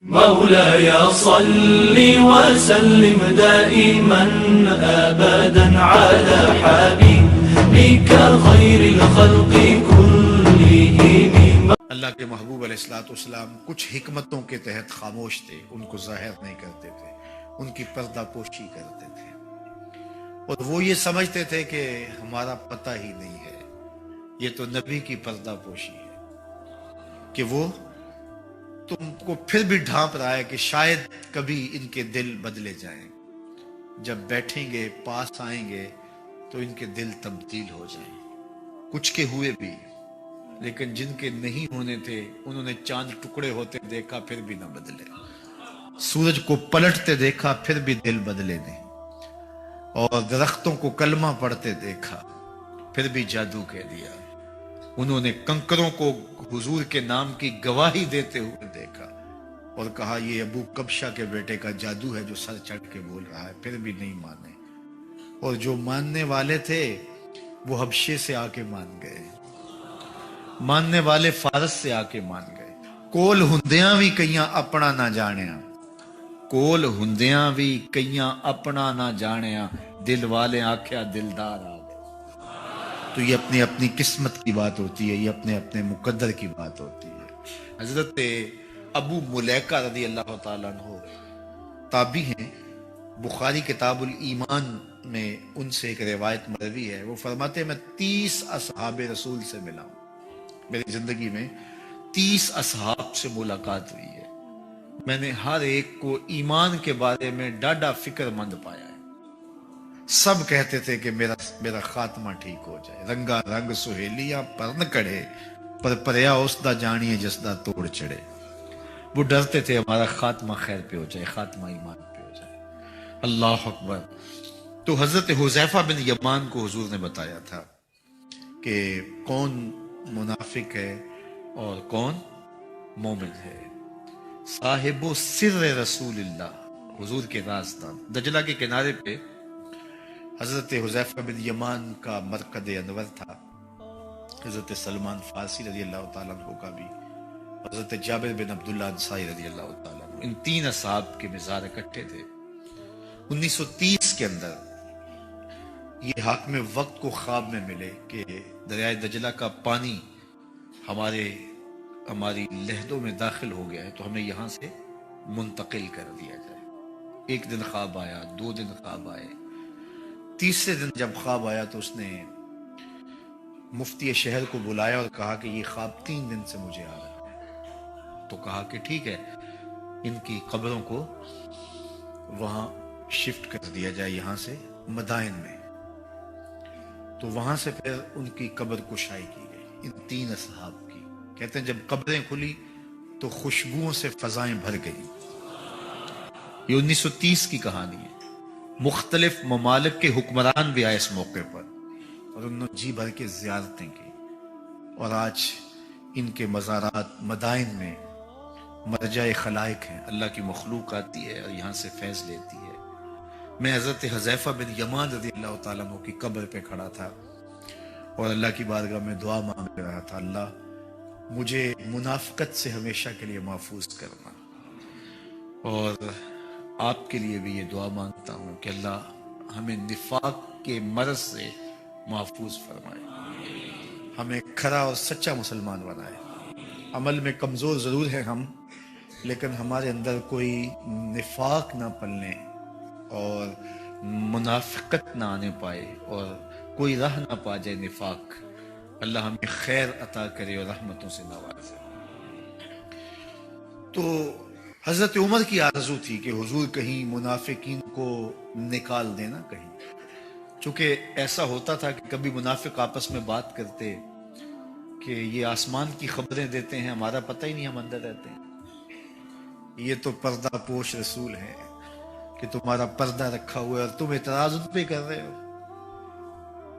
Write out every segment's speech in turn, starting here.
مولاي صل وسلم دائما أبدا على حبيبك خير الخلق كلهم. اللہ کے محبوب علیہ الصلوۃ والسلام کچھ حکمتوں کے تحت خاموش تھے، ان کو ظاہر نہیں کرتے تھے، ان کی پردہ پوشی کرتے تھے، اور وہ یہ سمجھتے تھے کہ ہمارا پتہ ہی نہیں ہے، یہ تو نبی کی پردہ پوشی ہے کہ وہ تم کو پھر بھی ڈھانپ رہا ہے کہ شاید کبھی ان کے دل بدلے جائیں، جب بیٹھیں گے پاس آئیں گے تو ان کے دل تبدیل ہو جائیں۔ کچھ کے ہوئے بھی، لیکن جن کے نہیں ہونے تھے انہوں نے چاند ٹکڑے ہوتے دیکھا پھر بھی نہ بدلے، سورج کو پلٹتے دیکھا پھر بھی دل بدلے نہیں، اور درختوں کو کلمہ پڑھتے دیکھا پھر بھی جادو کہہ دیا، انہوں نے کنکروں کو حضور کے نام کی گواہی دیتے ہوئے دیکھا اور کہا یہ ابو کبشہ کے بیٹے کا جادو ہے جو سر چڑھ کے بول رہا ہے، پھر بھی نہیں مانے، اور جو ماننے والے تھے وہ حبشے سے آ کے مان گئے، ماننے والے فارس سے آ کے مان گئے۔ کول ہندیاں بھی کئیاں اپنا نہ جانیاں، کول ہندیاں بھی کئیاں اپنا نہ جانیاں، دل والے آکھیا دلدار آ گئے۔ تو یہ اپنی اپنی قسمت کی بات ہوتی ہے، یہ اپنے اپنے مقدر کی بات ہوتی ہے۔ حضرت ابو ملیکہ رضی اللہ تعالیٰ عنہ تابعی ہیں، بخاری کتاب الایمان میں ان سے ایک روایت مروی ہے، وہ فرماتے ہیں میں 30 اصحاب رسول سے ملا ہوں، میری زندگی میں 30 اصحاب سے ملاقات ہوئی ہے، میں نے ہر ایک کو ایمان کے بارے میں ڈاڈا فکر مند پایا ہے، سب کہتے تھے کہ میرا خاتمہ ٹھیک ہو جائے، رنگا رنگ سہیلیاں پرن کڑے پر پریا اس دا جانیے جس دا توڑ چڑے، وہ ڈرتے تھے ہمارا خاتمہ خیر پہ ہو جائے، خاتمہ ایمان پہ ہو جائے۔ اللہ اکبر۔ تو حضرت حذیفہ بن یمان کو حضور نے بتایا تھا کہ کون منافق ہے اور کون مومن ہے، صاحب و سر رسول اللہ، حضور کے رازدان۔ دجلہ کے کنارے پہ حضرت حذیفہ بن یمان کا مرقد انور تھا، حضرت سلمان فارسی رضی اللہ تعالیٰ عنہ کا بھی، حضرت جابر بن عبداللہ انصاری رضی اللہ تعالیٰ عنہ، ان 3 اصحاب کے مزار اکٹھے تھے۔ 1930 کے اندر یہ حاکم وقت کو خواب میں ملے کہ دریائے دجلہ کا پانی ہماری لہدوں میں داخل ہو گیا ہے، تو ہمیں یہاں سے منتقل کر دیا جائے۔ ایک دن خواب آیا، 2 دن خواب آئے، تیسرے دن جب خواب آیا تو اس نے مفتی شہر کو بلایا اور کہا کہ یہ خواب 3 دن سے مجھے آ رہا ہے، تو کہا کہ ٹھیک ہے، ان کی قبروں کو وہاں شفٹ کر دیا جائے، یہاں سے مدائن میں۔ تو وہاں سے پھر ان کی قبر کشائی کی گئی، ان 3 اصحاب کی۔ کہتے ہیں جب قبریں کھلی تو خوشبوؤں سے فضائیں بھر گئی۔ یہ 1930 کی کہانی ہے۔ مختلف ممالک کے حکمران بھی آئے اس موقع پر اور انہوں نے جی بھر کے زیارتیں کی، اور آج ان کے مزارات مدائن میں مرجع خلائق ہیں، اللہ کی مخلوق آتی ہے اور یہاں سے فیض لیتی ہے۔ میں حضرت حذیفہ بن یمان رضی اللہ تعالیٰ عنہ کی قبر پہ کھڑا تھا اور اللہ کی بارگاہ میں دعا مانگ رہا تھا، اللہ مجھے منافقت سے ہمیشہ کے لیے محفوظ کرنا، اور آپ کے لیے بھی یہ دعا مانگتا ہوں کہ اللہ ہمیں نفاق کے مرض سے محفوظ فرمائے، ہمیں کھرا اور سچا مسلمان بنائے۔ عمل میں کمزور ضرور ہیں ہم، لیکن ہمارے اندر کوئی نفاق نہ پلنے اور منافقت نہ آنے پائے اور کوئی راہ نہ پا جائے نفاق۔ اللہ ہمیں خیر عطا کرے اور رحمتوں سے نوازے۔ تو حضرت عمر کی آرزو تھی کہ حضور کہیں منافقین کو نکال دینا کہیں، چونکہ ایسا ہوتا تھا کہ کبھی منافق آپس میں بات کرتے کہ یہ آسمان کی خبریں دیتے ہیں، ہمارا پتہ ہی نہیں، ہم اندر رہتے ہیں، یہ تو پردہ پوش رسول ہیں کہ تمہارا پردہ رکھا ہوا ہے اور تم اعتراض ان پہ کر رہے ہو۔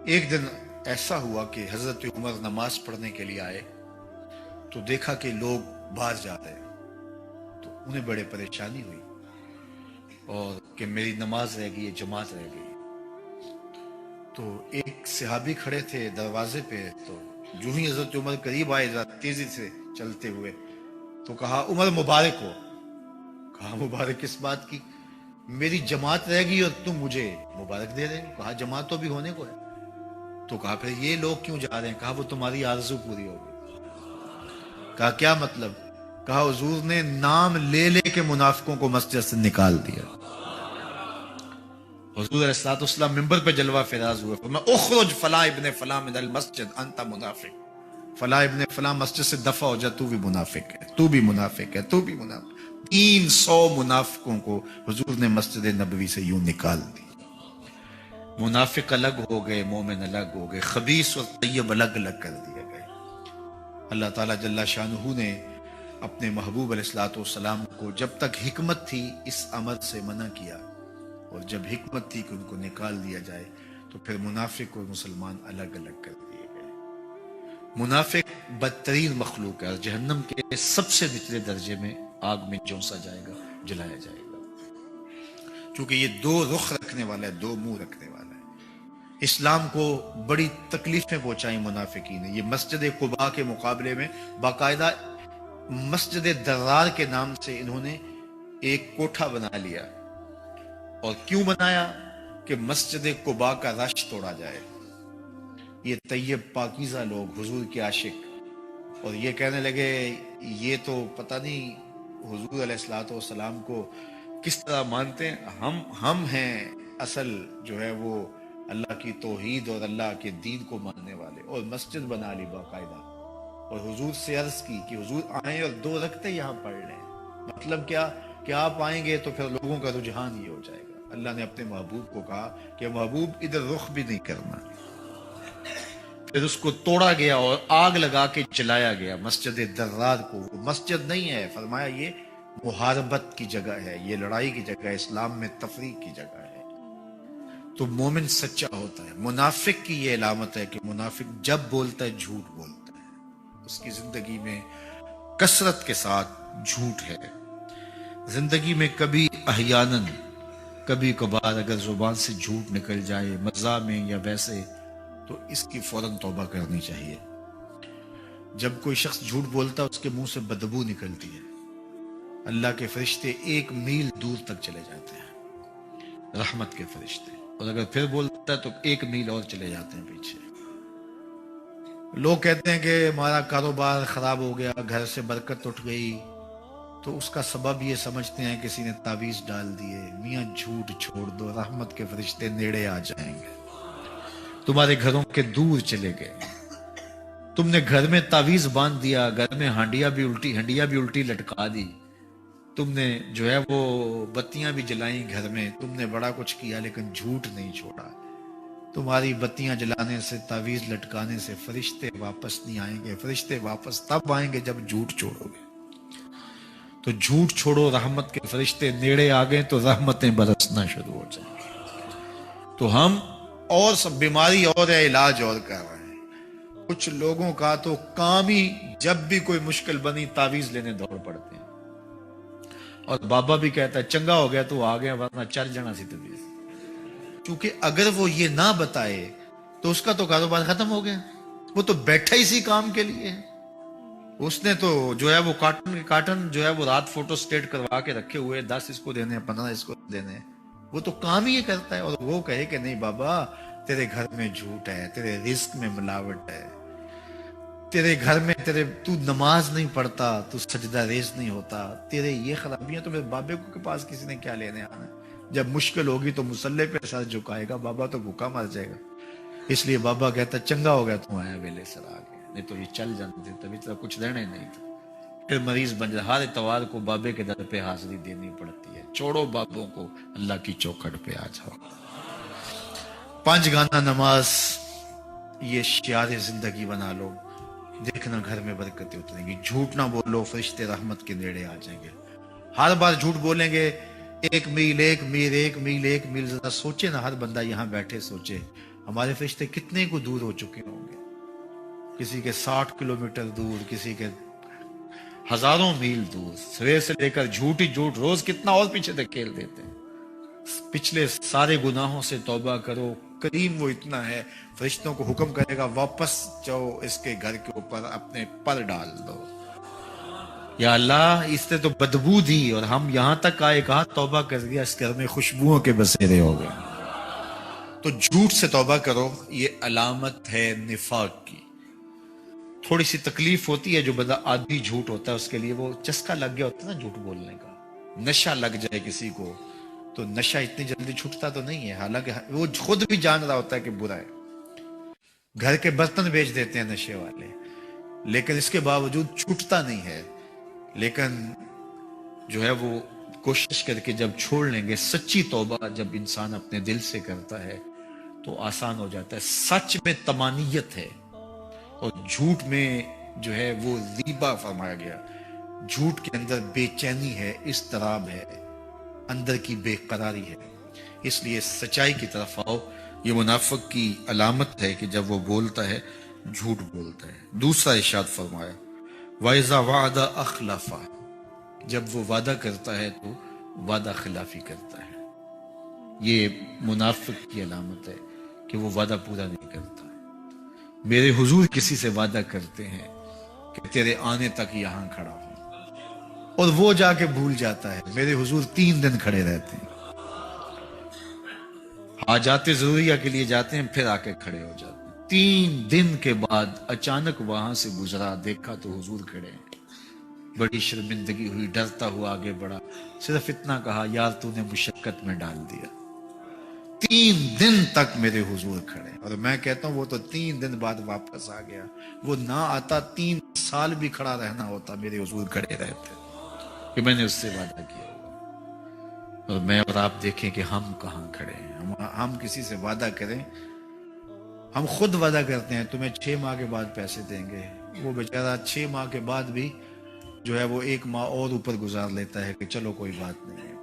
ایک دن ایسا ہوا کہ حضرت عمر نماز پڑھنے کے لیے آئے تو دیکھا کہ لوگ باہر جا رہے ہیں، تو انہیں بڑے پریشانی ہوئی اور کہ میری نماز رہ گئی، جماعت رہ گئی۔ تو ایک صحابی کھڑے تھے دروازے پہ، تو جو ہی حضرت عمر قریب آئے تیزی سے چلتے ہوئے تو کہا عمر مبارک ہو، کہا مبارک کس بات کی؟ میری جماعت رہ گئی اور تم مجھے مبارک دے رہے ہو۔ کہا جماعت تو بھی ہونے کو ہے۔ تو کہا پھر یہ لوگ کیوں جا رہے ہیں؟ کہا وہ تمہاری آرزو پوری ہو گئی۔ کہا کیا مطلب؟ کہا حضور نے نام لے لے کے منافقوں کو مسجد سے نکال دیا۔ حضور علیہ الصلوۃ والسلام ممبر پہ جلوہ فراز ہوئے، فرمایا اخرج فلاں ابن فلاں من المسجد انت منافق، فلاں ابن فلاں مسجد سے دفع ہو جا، تو بھی منافق ہے، تو بھی منافق ہے، تو بھی منافق۔ 300 منافقوں کو حضور نے مسجد نبوی سے یوں نکال دی۔ منافق الگ ہو گئے، مومن الگ ہو گئے، خبیث اور طیب الگ الگ کر دیے گئے۔ اللہ تعالیٰ جل شانہ نے اپنے محبوب علیہ الصلوۃ والسلام کو جب تک حکمت تھی اس امر سے منع کیا، اور جب حکمت تھی کہ ان کو نکال دیا جائے تو پھر منافق اور مسلمان الگ الگ کر دیے گئے۔ منافق بدترین مخلوق ہے اور جہنم کے سب سے نچلے درجے میں آگ میں جونسا جائے گا، جلایا جائے گا، کیونکہ یہ دو رخ رکھنے والا ہے، دو منہ رکھنے والا ہے۔ اسلام کو بڑی تکلیفیں پہنچائیں منافقین نے۔ یہ مسجد قباء کے مقابلے میں باقاعدہ مسجد درار کے نام سے انہوں نے ایک کوٹھا بنا لیا، اور کیوں بنایا؟ کہ مسجد قباء کا رش توڑا جائے۔ یہ طیب پاکیزہ لوگ، حضور کے عاشق، اور یہ کہنے لگے یہ تو پتہ نہیں حضور علیہ الصلوۃ والسلام کو کس طرح مانتے ہیں، ہم ہیں اصل جو ہے وہ اللہ کی توحید اور اللہ کے دین کو ماننے والے، اور مسجد بنا لی باقاعدہ، اور حضور سے عرض کی کہ حضور آئیں اور 2 رکعتیں یہاں پڑھ لیں۔ مطلب کیا کہ آپ آئیں گے تو پھر لوگوں کا رجحان یہ ہو جائے گا۔ اللہ نے اپنے محبوب کو کہا کہ محبوب ادھر رخ بھی نہیں کرنا۔ پھر اس کو توڑا گیا اور آگ لگا کے جلایا گیا مسجد درار کو۔ وہ مسجد نہیں ہے، فرمایا یہ محاربت کی جگہ ہے، یہ لڑائی کی جگہ ہے، اسلام میں تفریق کی جگہ ہے۔ تو مومن سچا ہوتا ہے۔ منافق کی یہ علامت ہے کہ منافق جب بولتا ہے جھوٹ بولتا ہے، اس کی زندگی میں کثرت کے ساتھ جھوٹ ہے۔ زندگی میں کبھی احیاناً، کبھی کبھار اگر زبان سے جھوٹ نکل جائے مزاح میں یا ویسے، تو اس کی فوراً توبہ کرنی چاہیے۔ جب کوئی شخص جھوٹ بولتا ہے اس کے منہ سے بدبو نکلتی ہے، اللہ کے فرشتے 1 میل دور تک چلے جاتے ہیں، رحمت کے فرشتے، اور اگر پھر بولتا ہے تو 1 میل اور چلے جاتے ہیں پیچھے۔ لوگ کہتے ہیں کہ ہمارا کاروبار خراب ہو گیا، گھر سے برکت اٹھ گئی، تو اس کا سبب یہ سمجھتے ہیں کسی نے تعویذ ڈال دیے۔ میاں جھوٹ چھوڑ دو، رحمت کے فرشتے نیڑے آ جائیں گے، تمہارے گھروں کے دور چلے گئے۔ تم نے گھر میں تعویذ باندھ دیا، گھر میں ہنڈیا بھی الٹی لٹکا دی، تم نے جو ہے وہ بتیاں بھی جلائیں گھر میں، تم نے بڑا کچھ کیا لیکن جھوٹ نہیں چھوڑا۔ تمہاری بتیاں جلانے سے، تعویذ لٹکانے سے فرشتے واپس نہیں آئیں گے۔ فرشتے واپس تب آئیں گے جب جھوٹ چھوڑو گے۔ تو جھوٹ چھوڑو، رحمت کے فرشتے نیڑے آ گئے تو رحمتیں برسنا شروع ہو جائیں گی۔ تو ہم اور سب بیماری اور ہے، علاج اور کر رہے ہیں۔ کچھ لوگوں کا تو کام ہی جب بھی کوئی مشکل بنی تعویذ لینے دوڑ پڑتے ہیں، اور بابا بھی کہتا ہے چنگا ہو گیا تو آ گیا، ورنہ چل جانا سی تعویذ۔ کیونکہ اگر وہ یہ نہ بتائے تو اس کا تو کاروبار ختم ہو گیا، وہ تو بیٹھا اسی کام کے لیے ہے۔ اس نے تو جو ہے وہ کارٹن جو ہے وہ رات فوٹو سٹیٹ کروا کے رکھے ہوئے، 10 اس کو دینے، 15 اس کو دینے، وہ تو کام ہی یہ کرتا ہے۔ اور وہ کہے کہ نہیں بابا تیرے گھر میں جھوٹ ہے، تیرے رزق میں ملاوٹ ہے، تیرے گھر میں تو نماز نہیں پڑھتا، تو سجدہ ریز نہیں ہوتا، تیرے یہ خرابیاں، تو میرے بابے کے پاس کسی نے کیا لینے آنا ہے؟ جب مشکل ہوگی تو مسلح پہ سر جھکائے گا، بابا تو بھوکا مر جائے گا۔ اس لیے بابا کہتا چنگا ہو گیا تو آیا ویلے سر آ گیا، نہیں تو یہ چل جاتے، تبھی طرح کچھ لینا ہی نہیں تھا۔ پھر مریض بن جائے، ہر اتوار کو بابے کے در پہ حاضری دینی پڑتی ہے۔ چھوڑو بابوں کو، اللہ کی چوکھٹ پہ آ جاؤ۔ 5 گانا نماز یہ شعار زندگی بنا لو، دیکھنا گھر میں برکتیں اتریں گی۔ جھوٹ نہ بولو، فرشتے رحمت کے نیڑے آ جائیں گے۔ ہر بار جھوٹ بولیں گے 1 میل 1 میل 1 میل 1 میل، ذرا سوچے نا، ہر بندہ یہاں بیٹھے سوچے ہمارے فرشتے کتنے کو دور ہو چکے ہوں گے۔ کسی کے 60 کلومیٹر دور، کسی کے ہزاروں میل دور، سویر سے لے کر جھوٹ ہی جھوٹ روز کتنا اور پیچھے دھکیل دیتے ہیں۔ پچھلے سارے گناہوں سے توبہ کرو، کریم وہ اتنا ہے، فرشتوں کو حکم کرے گا واپس جاؤ، اس کے گھر کے اوپر اپنے پر ڈال دو۔ یا اللہ اس نے تو بدبو دی اور ہم یہاں تک آئے، کہا توبہ کر دیا، اس گھر میں خوشبوؤں کے بسیرے ہو گئے۔ تو جھوٹ سے توبہ کرو، یہ علامت ہے نفاق کی۔ تھوڑی سی تکلیف ہوتی ہے، جو بندہ عادی جھوٹ ہوتا ہے اس کے لیے وہ چسکا لگ گیا ہوتا ہے نا جھوٹ بولنے کا، نشہ لگ جائے کسی کو تو نشہ اتنی جلدی چھوٹتا تو نہیں ہے، حالانکہ وہ خود بھی جان رہا ہوتا ہے کہ برا ہے۔ گھر کے برتن بیچ دیتے ہیں نشے والے، لیکن اس کے باوجود چھوٹتا نہیں ہے۔ لیکن جو ہے وہ کوشش کر کے جب چھوڑ لیں گے، سچی توبہ جب انسان اپنے دل سے کرتا ہے تو آسان ہو جاتا ہے۔ سچ میں طمانیت ہے اور جھوٹ میں جو ہے وہ ریبہ فرمایا گیا، جھوٹ کے اندر بے چینی ہے، اضطراب ہے، اندر کی بے قراری ہے۔ اس لیے سچائی کی طرف آؤ۔ یہ منافق کی علامت ہے کہ جب وہ بولتا ہے جھوٹ بولتا ہے۔ دوسرا ارشاد فرمایا وَإِذَا وَعَدَ أَخْلَفَ، جب وہ وعدہ کرتا ہے تو وعدہ خلافی کرتا ہے۔ یہ منافق کی علامت ہے کہ وہ وعدہ پورا نہیں کرتا۔ میرے حضور کسی سے وعدہ کرتے ہیں کہ تیرے آنے تک یہاں کھڑا ہوں، اور وہ جا کے بھول جاتا ہے۔ میرے حضور 3 دن کھڑے رہتے ہیں، حاجات ضروریہ کے لیے جاتے ہیں، پھر آ کے کھڑے ہو جاتے ہیں۔ 3 دن کے بعد اچانک وہاں سے گزرا، دیکھا تو حضور کھڑے ہیں۔ بڑی شرمندگی ہوئی، ڈرتا ہوا آگے بڑھا، صرف اتنا کہا یار تو نے مشقت میں ڈال دیا۔ 3 دن تک میرے حضور کھڑے، اور میں کہتا ہوں وہ تو 3 دن بعد واپس آ گیا۔ وہ نہ آتا 3 سال بھی کھڑا رہنا ہوتا، میرے حضور کھڑے رہتے کہ میں نے اس سے وعدہ کیا ہوا۔ اور میں اور آپ دیکھیں کہ ہم کہاں کھڑے ہیں۔ ہم کسی سے وعدہ کریں، ہم خود وعدہ کرتے ہیں تمہیں 6 ماہ کے بعد پیسے دیں گے، وہ بیچارہ 6 ماہ کے بعد بھی جو ہے وہ 1 ماہ اور اوپر گزار لیتا ہے کہ چلو کوئی بات نہیں ہے،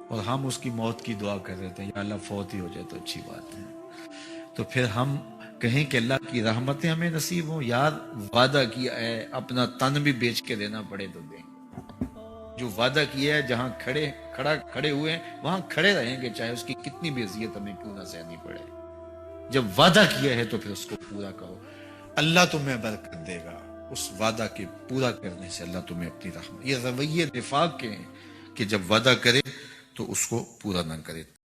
اور ہم اس کی موت کی دعا کر رہے ہیں یا اللہ فوت ہی ہو جائے تو اچھی بات ہے۔ تو پھر ہم کہیں کہ اللہ کی رحمتیں ہمیں نصیب ہوں، یار وعدہ کیا ہے اپنا تن بھی بیچ کے دینا پڑے تو دیں، جو وعدہ کیا ہے جہاں کھڑے ہوئے ہیں وہاں کھڑے رہیں گے، چاہے اس کی کتنی بھی اذیت ہمیں کیوں نہ سہنی پڑے۔ جب وعدہ کیا ہے تو پھر اس کو پورا کرو، اللہ تمہیں برکت دے گا۔ اس وعدہ کے پورا کرنے سے اللہ تمہیں اپنی رحمت۔ یہ رویے نفاق کے ہیں کہ جب وعدہ کرے تو اس کو پورا نہ کرے۔